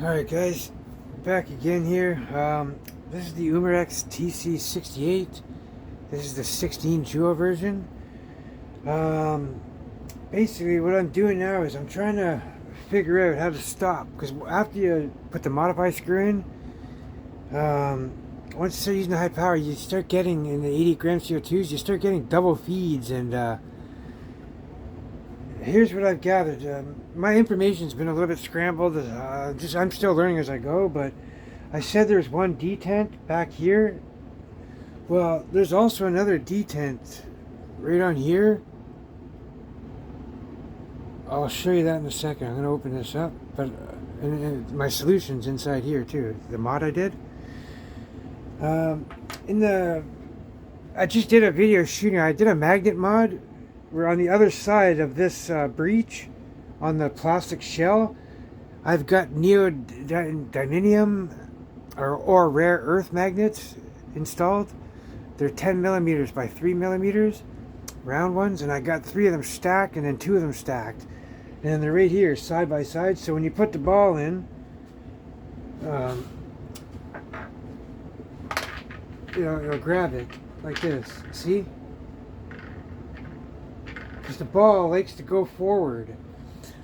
Alright guys, back again here. This is the Umarex TC68. This is the 16 jewel version. Basically what I'm doing now is I'm trying to figure out how to stop, because after you put the modify screw in, once you start using the high power, you start getting, in the 80 gram CO2s, you start getting double feeds. And here's what I've gathered. My information's been a little bit scrambled. I'm still learning as I go, but I said there's one detent back here. Well, there's also another detent right on here. I'll show you that in a second. I'm going to open this up, but and my solution's inside here too. The mod I did. I just did a video shooting. I did a magnet mod. We're on the other side of this breech on the plastic shell. I've got neodymium or rare earth magnets installed. They're 10 millimeters by 3 millimeters, round ones, and I got 3 of them stacked and then 2 of them stacked. And they're right here, side by side. So when you put the ball in, it'll grab it like this. See? Because the ball likes to go forward.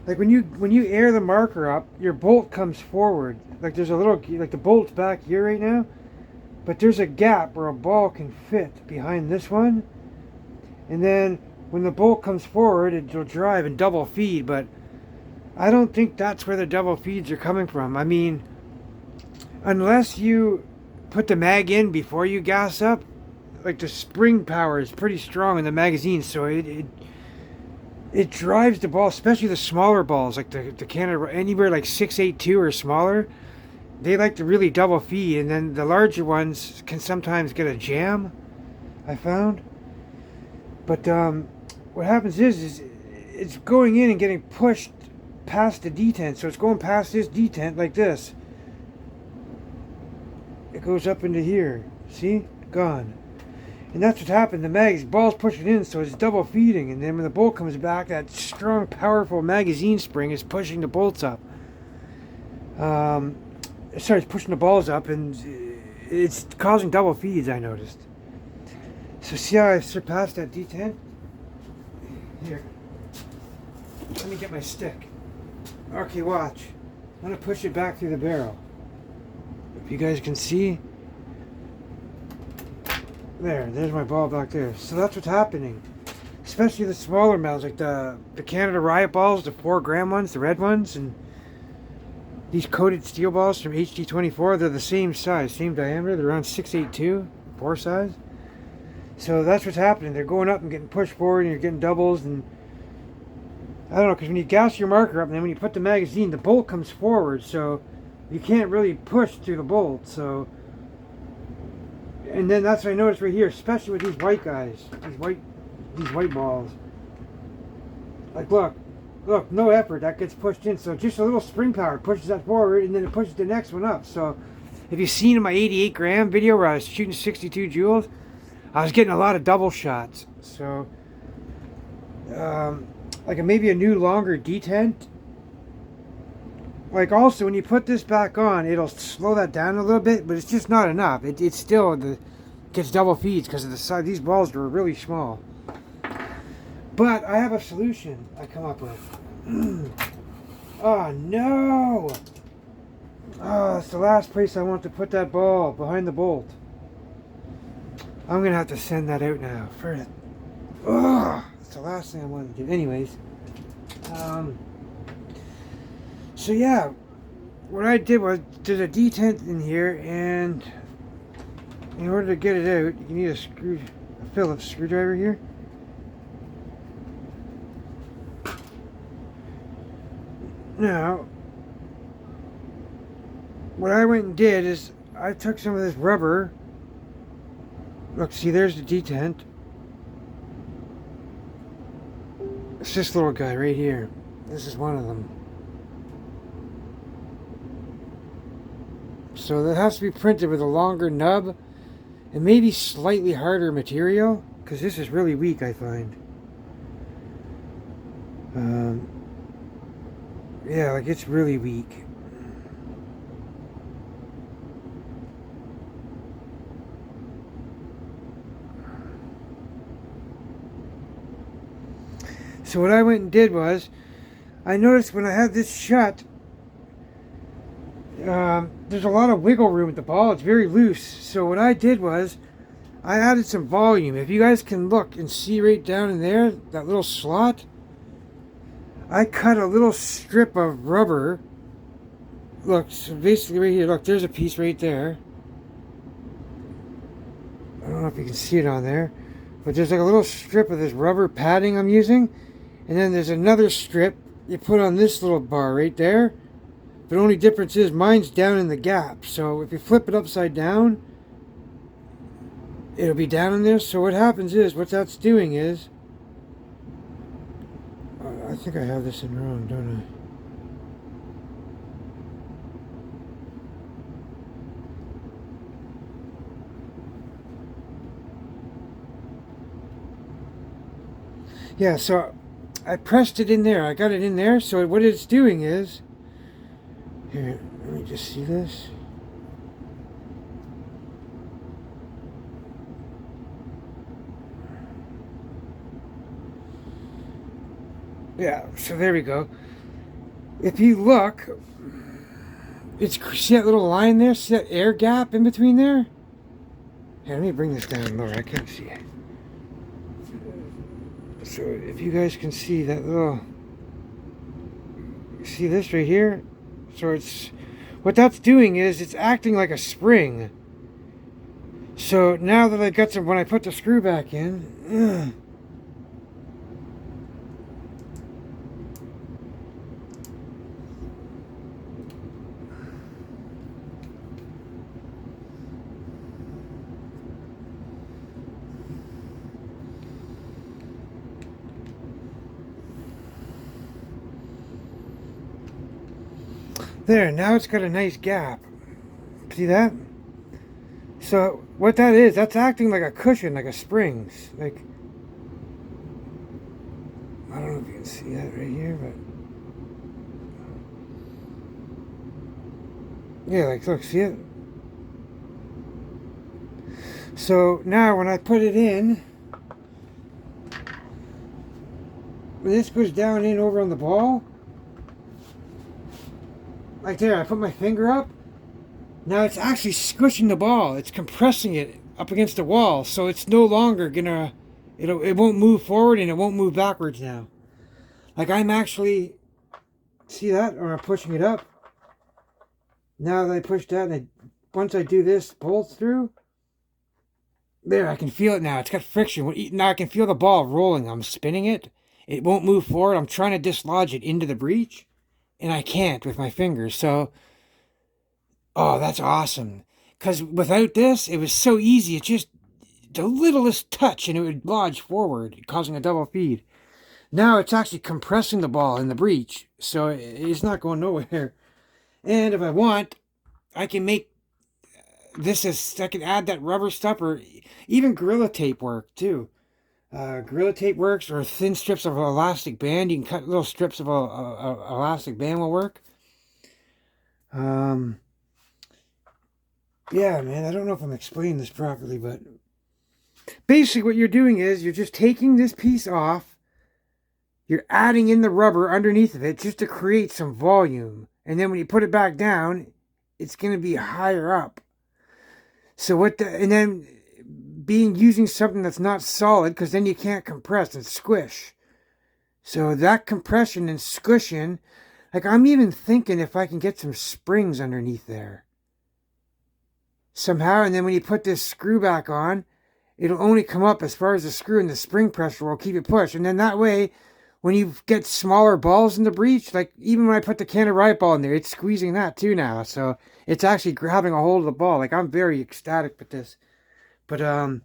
Like when you air the marker up, your bolt comes forward. Like there's a little, like the bolt's back here right now, but there's a gap where a ball can fit behind this one. And then when the bolt comes forward, it'll drive and double feed. But I don't think that's where the double feeds are coming from. I mean, unless you put the mag in before you gas up, like the spring power is pretty strong in the magazine, so it drives the ball, especially the smaller balls, like the Canada, anywhere like 682 or smaller. They like to really double feed, and then the larger ones can sometimes get a jam, I found. But what happens is it's going in and getting pushed past the detent, so it's going past this detent like this. It goes up into here. See? Gone. And that's what happened. The ball's pushing in, so it's double feeding. And then when the bolt comes back, that strong, powerful magazine spring is pushing the bolts up. It starts pushing the balls up, and it's causing double feeds, I noticed. So see how I surpassed that detent? Here. Let me get my stick. Okay, watch. I'm going to push it back through the barrel. If you guys can see. There's my ball back there. So that's what's happening. Especially the smaller metals, like the Canada Riot balls, the 4 gram ones, the red ones, and these coated steel balls from HD24, they're the same size, same diameter. They're around 682, 4 size. So that's what's happening. They're going up and getting pushed forward, and you're getting doubles. And I don't know, because when you gas your marker up, and then when you put the magazine, the bolt comes forward, so you can't really push through the bolt. So, and then that's what I noticed right here, especially with these white guys, these white balls. Like look, no effort, that gets pushed in. So just a little spring power pushes that forward, and then it pushes the next one up. So if you've seen in my 88 gram video where I was shooting 62 joules, I was getting a lot of double shots. So like maybe a new longer detent. Like also when you put this back on, it'll slow that down a little bit, but it's just not enough. It still gets double feeds because of the size. These balls were really small. But I have a solution I come up with. Oh no! Oh, it's the last place I want to put that ball, behind the bolt. I'm gonna have to send that out now. It's the last thing I want to do. Anyways, so yeah, what I did was there's a detent in here, and in order to get it out, you need a Phillips screwdriver here. Now, what I went and did is I took some of this rubber. Look, see, there's the detent. It's this little guy right here. This is one of them. So that has to be printed with a longer nub and maybe slightly harder material, because this is really weak, I find. Yeah, like it's really weak. So what I went and did was, I noticed when I had this shut, there's a lot of wiggle room with the ball. It's very loose. So what I did was, I added some volume. If you guys can look and see right down in there, that little slot, I cut a little strip of rubber. Look, so basically right here, look, there's a piece right there. I don't know if you can see it on there, but there's like a little strip of this rubber padding I'm using, and then there's another strip you put on this little bar right there. But the only difference is mine's down in the gap, so if you flip it upside down, it'll be down in there. So what happens is, what that's doing is, I think I have this in wrong, don't I? Yeah, so I pressed it in there. I got it in there. So what it's doing is, here, let me just see this. Yeah, so there we go. If you look, see that little line there? See that air gap in between there? Here, let me bring this down lower. I can't see it. So if you guys can see that little, see this right here? So it's, what that's doing is it's acting like a spring. So now that I got some, when I put the screw back in, there, now it's got a nice gap. See that? So what that is, that's acting like a cushion, like a spring. Like, I don't know if you can see that right here, but yeah, like, look, see it? So now when I put it in, when this goes down in over on the ball, like there, I put my finger up. Now it's actually squishing the ball. It's compressing it up against the wall, so it's no longer gonna, it won't move forward and it won't move backwards now. Like I'm actually, see that? Or I'm pushing it up. Now that I push that, and once I do this bolt through, there, I can feel it now. It's got friction. Now I can feel the ball rolling. I'm spinning it. It won't move forward. I'm trying to dislodge it into the breech, and I can't with my fingers. So, oh, that's awesome. Because without this, it was so easy. It's just the littlest touch, and it would lodge forward, causing a double feed. Now it's actually compressing the ball in the breech, so it's not going nowhere. And if I want, I can make this is, I can add that rubber stuff, or even Gorilla Tape work too. Gorilla Tape works, or thin strips of elastic band. You can cut little strips of elastic band will work. Yeah, man, I don't know if I'm explaining this properly, but basically what you're doing is you're just taking this piece off, you're adding in the rubber underneath of it just to create some volume, and then when you put it back down, it's going to be higher up. So and then using something that's not solid, because then you can't compress and squish. So that compression and squishing, like I'm even thinking if I can get some springs underneath there somehow, and then when you put this screw back on, it'll only come up as far as the screw, and the spring pressure will keep it pushed. And then that way, when you get smaller balls in the breech, like even when I put the can of riot ball in there, it's squeezing that too now. So it's actually grabbing a hold of the ball. Like I'm very ecstatic with this. But yeah,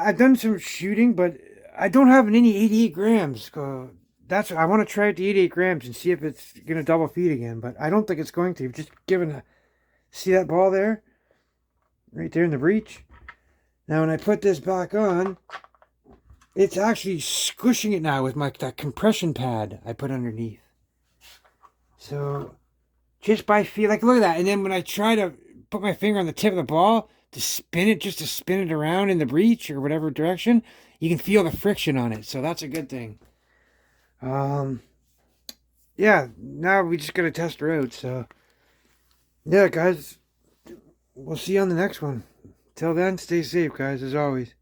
I've done some shooting, but I don't have any 88 grams. That's, I want to try it to 88 grams and see if it's gonna double feed again. But I don't think it's going to. Just given a, see that ball there, right there in the breech. Now when I put this back on, it's actually squishing it now with that compression pad I put underneath. So just by feel, like look at that. And then when I try to put my finger on the tip of the ball to spin it, just to spin it around in the breech or whatever direction, you can feel the friction on it. So that's a good thing. Yeah, now we just gotta test her out. So yeah, guys, we'll see you on the next one. Till then, stay safe, guys, as always.